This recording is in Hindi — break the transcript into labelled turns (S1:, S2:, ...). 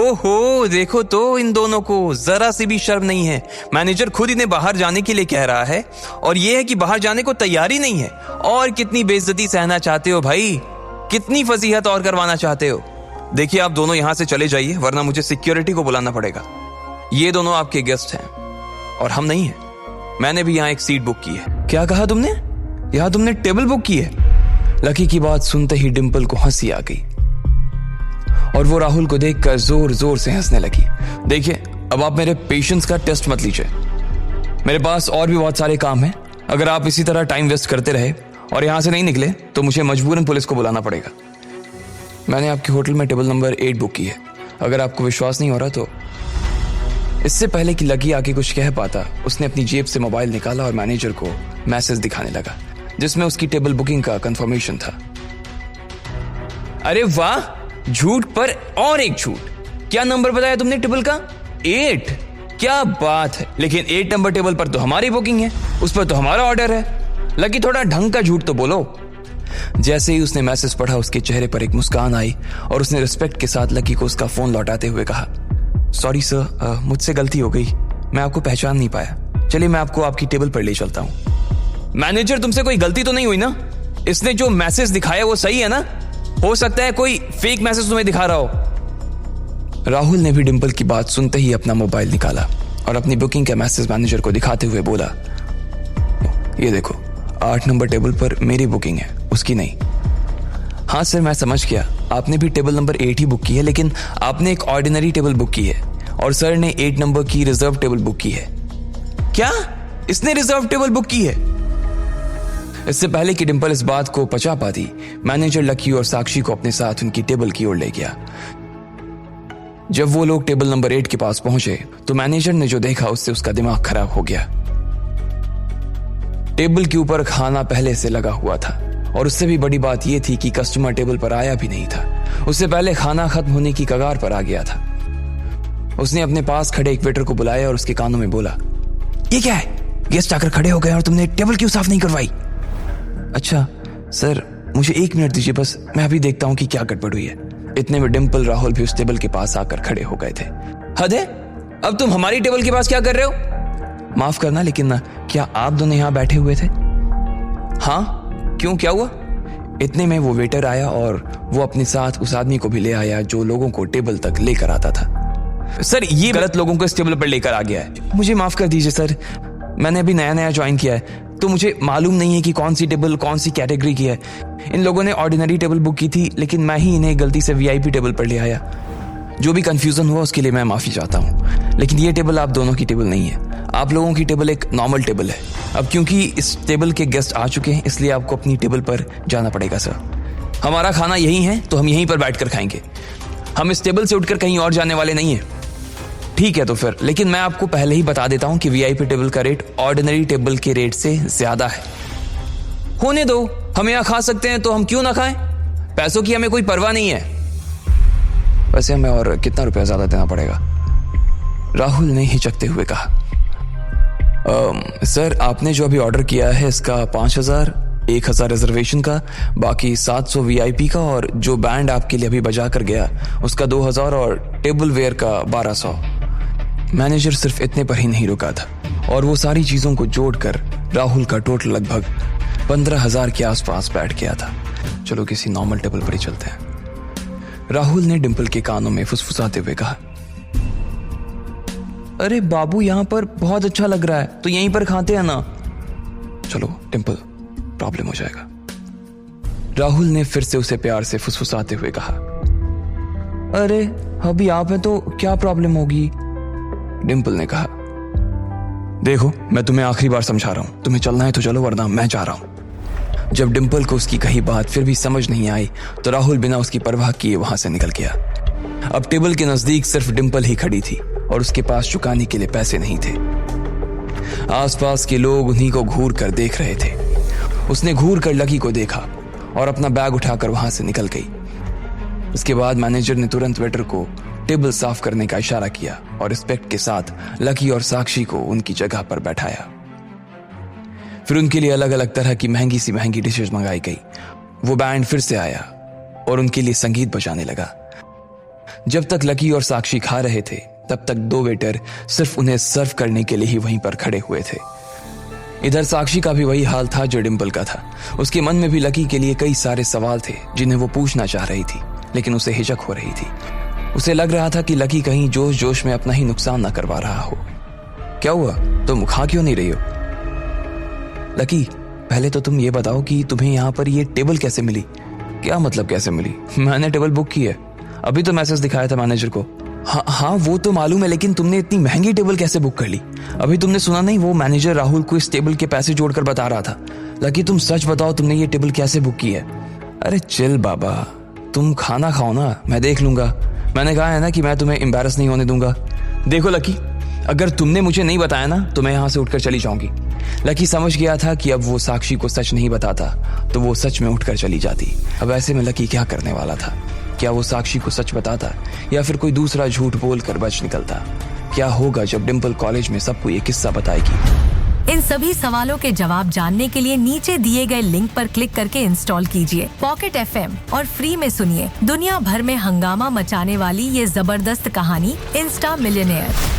S1: ओहो, देखो तो इन दोनों को जरा सी भी शर्म नहीं है। मैनेजर खुद इन्हें बाहर जाने के लिए कह रहा है और ये है कि बाहर जाने को तैयार ही नहीं है। और कितनी बेइज्जती सहना चाहते हो भाई, कितनी फजीहत और करवाना चाहते हो। देखिए आप दोनों यहां से चले जाइए, वरना मुझे सिक्योरिटी को बुलाना पड़ेगा। ये दोनों आपके गेस्ट हैं और हम नहीं हैं। मैंने भी यहाँ एक सीट बुक की है। क्या कहा तुमने? यहाँ तुमने टेबल बुक की है? लकी की बात सुनते ही डिम्पल को हंसी आ गई और वो राहुल को देखकर जोर जोर से हंसने लगी। देखिए अब आप मेरे पेशेंस का टेस्ट मत लीजिए, मेरे पास और भी बहुत सारे काम हैं। अगर आप इसी तरह टाइम वेस्ट करते रहे और यहां से नहीं निकले तो मुझे मजबूरन पुलिस को बुलाना पड़ेगा। मैंने आपके होटल में टेबल नंबर 8 बुक की है। अगर आपको विश्वास नहीं हो रहा तो। इससे पहले कि लकी आके कुछ कह पाता, उसने अपनी जेब से मोबाइल निकाला और मैनेजर को मैसेज दिखाने लगा जिसमें उसकी टेबल बुकिंग का कंफर्मेशन था। अरे वाह, झूठ पर और एक झूठ। क्या नंबर बताया तुमने टेबल का? 8। क्या बात है, लेकिन 8 नंबर टेबल पर तो हमारी बुकिंग है, उस पर तो हमारा ऑर्डर है। लकी थोड़ा ढंग का झूठ तो बोलो। जैसे ही उसने मैसेज पढ़ा उसके चेहरे पर एक मुस्कान आई और उसने रिस्पेक्ट के साथ लकी को उसका फोन लौटाते हुए कहा, सॉरी सर, मुझसे गलती हो गई, मैं आपको पहचान नहीं पाया। चलिए मैं आपको आपकी टेबल पर ले चलता हूँ। मैनेजर तुमसे कोई गलती तो नहीं हुई ना? इसने जो मैसेज दिखाया वो सही है ना? हो सकता है कोई फेक मैसेज तुम्हें दिखा रहा हो। राहुल ने भी डिम्पल की बात सुनते ही अपना मोबाइल निकाला और अपनी बुकिंग का मैसेज मैनेजर को दिखाते हुए बोला, ये देखो 8 नंबर टेबल पर मेरी बुकिंग है, उसकी नहीं। हाँ सर, मैं समझ गया, आपने भी टेबल नंबर 8 ही बुक की है, लेकिन आपने एक ऑर्डिनरी टेबल बुक की है और सर ने 8 नंबर की रिजर्व टेबल बुक की है। क्या? इसने रिजर्व टेबल बुक की है? इससे पहले कि डिम्पल इस बात को पचा पाती, मैनेजर लकी और साक्षी को अपने साथ उनकी टेबल की ओर ले गया। जब वो लोग टेबल नंबर 8 के पास पहुंचे तो मैनेजर ने जो देखा उससे उसका दिमाग खराब हो गया। टेबल के ऊपर खाना पहले से लगा हुआ था और उससे भी बड़ी बात यह थी कि कस्टमर टेबल पर आया भी नहीं था। उससे पहले खाना खत्म होने की कगार पर आ गया था। उसने अपने पास खड़े एक वेटर को बुलाया और उसके कानों में बोला, ये क्या है? गेस्ट आकर खड़े हो गए और तुमने टेबल क्यों साफ नहीं करवाई? अच्छा सर, मुझे 1 मिनट दीजिए बस, मैं अभी देखता हूं कि क्या गड़बड़ हुई है। इतने में डिम्पल राहुल भी उस टेबल के पास आकर खड़े हो गए थे। हद है, अब तुम हमारी टेबल के पास क्या कर रहे हो? माफ करना, लेकिन क्या आप दोनों यहां बैठे हुए थे? हाँ, क्यों, क्या हुआ? इतने में वो वेटर आया और वो अपने साथ उस आदमी को भी ले आया जो लोगों को टेबल तक लेकर आता था। सर, ये गलत लोगों को इस टेबल पर लेकर आ गया है। मुझे माफ कर दीजिए सर, मैंने अभी नया नया ज्वाइन किया है तो मुझे मालूम नहीं है कि कौन सी टेबल कौन सी कैटेगरी की है। इन लोगों ने ऑर्डिनरी टेबल बुक की थी, लेकिन मैं ही इन्हें गलती से वीआईपी टेबल पर ले आया। जो भी कंफ्यूजन हुआ उसके लिए मैं माफी चाहता हूँ, लेकिन ये टेबल आप दोनों की टेबल नहीं है। आप लोगों की टेबल एक नॉर्मल टेबल है। अब क्योंकि इस टेबल के गेस्ट आ चुके हैं इसलिए आपको अपनी टेबल पर जाना पड़ेगा सर। हमारा खाना यही है तो हम यहीं पर बैठकर खाएंगे। हम इस टेबल से उठकर कहीं और जाने वाले नहीं है। ठीक है तो फिर, लेकिन मैं आपको पहले ही बता देता हूं कि वीआईपी टेबल का रेट ऑर्डिनरी टेबल के रेट से ज्यादा है। होने दो, हम यहां खा सकते हैं तो हम क्यों ना खाएं? पैसों की हमें कोई परवाह नहीं है। वैसे हमें और कितना रुपया ज्यादा देना पड़ेगा? राहुल ने हिचकते हुए कहा, सर आपने जो अभी ऑर्डर किया है इसका 5,000, 1,000 रिजर्वेशन का, बाकी 700 वीआईपी का, और जो बैंड आपके लिए अभी बजा कर गया उसका 2,000 और टेबल वेयर का 1,200। मैनेजर सिर्फ इतने पर ही नहीं रुका था और वो सारी चीजों को जोड़कर राहुल का टोटल लगभग 15,000 के आसपास बैठ गया था। चलो किसी नॉर्मल टेबल पर ही चलते हैं। राहुल ने डिम्पल के कानों में फुसफुसाते हुए कहा, अरे बाबू यहाँ पर बहुत अच्छा लग रहा है तो यहीं पर खाते हैं ना। चलो डिम्पल, प्रॉब्लम हो जाएगा। राहुल ने फिर से उसे प्यार से फुसफुसाते हुए कहा, अरे अभी आप हैं तो क्या प्रॉब्लम होगी? डिम्पल ने कहा, देखो मैं तुम्हें आखिरी बार समझा रहा हूं, तुम्हें चलना है तो चलो वरना मैं जा रहा हूं। जब डिम्पल को उसकी कही बात फिर भी समझ नहीं आई तो राहुल बिना उसकी परवाह किए वहां से निकल गया। अब टेबल के नजदीक सिर्फ डिम्पल ही खड़ी थी और उसके पास चुकाने के लिए पैसे नहीं थे। आसपास के लोग उन्हीं को घूर कर देख रहे थे। उसने घूर कर लकी को देखा और अपना बैग उठाकर वहां से निकल गई। इसके बाद मैनेजर ने तुरंत वेटर को टेबल साफ करने का इशारा किया और रिस्पेक्ट के साथ लकी और साक्षी को उनकी जगह पर बैठाया। फिर उनके लिए अलग अलग तरह की महंगी सी महंगी डिशेज मंगाई गई। वो बैंड फिर से आया और उनके लिए संगीत बजाने लगा। जब तक लकी और साक्षी खा रहे थे तब तक दो वेटर सिर्फ उन्हें सर्व करने के लिए ही वहीं पर खड़े हुए थे। इधर साक्षी का भी वही हाल था जो डिम्पल का था। उसके मन में भी लकी के लिए कई सारे सवाल थे जिन्हें वो पूछना चाह रही थी, लेकिन उसे हिचक हो रही थी। उसे लग रहा था कि लकी कहीं जोश जोश में अपना ही नुकसान ना करवा रहा हो। क्या हुआ, तुम खा क्यों नहीं रही हो? लकी, पहले तो तुम ये बताओ कि तुम्हें यहाँ पर ये टेबल कैसे मिली? क्या मतलब कैसे मिली? मैंने टेबल बुक की है, अभी तो मैसेज दिखाया था मैनेजर को। हाँ वो तो मालूम है, लेकिन तुमने इतनी महंगी टेबल कैसे बुक कर ली? अभी तुमने सुना नहीं, वो मैनेजर राहुल को इस टेबल के पैसे जोड़कर बता रहा था। लकी, तुम सच बताओ, तुमने ये टेबल कैसे बुक की है? अरे चिल बाबा, तुम खाना खाओ ना, मैं देख लूंगा। मैंने कहा है ना कि मैं तुम्हें एम्बैरस नहीं होने दूंगा। देखो लकी, अगर तुमने मुझे नहीं बताया ना तो मैं यहाँ से उठकर चली जाऊंगी। लकी समझ गया था कि अब वो साक्षी को सच नहीं बताता तो वो सच में उठकर चली जाती। अब ऐसे में लकी क्या करने वाला था? क्या वो साक्षी को सच बताता या फिर कोई दूसरा झूठ बोलकर बच निकलता? क्या होगा जब डिम्पल कॉलेज में सबको ये किस्सा बताएगी?
S2: इन सभी सवालों के जवाब जानने के लिए नीचे दिए गए लिंक पर क्लिक करके इंस्टॉल कीजिए पॉकेट FM और फ्री में सुनिए दुनिया भर में हंगामा मचाने वाली ये जबरदस्त कहानी इंस्टा मिलियनेयर।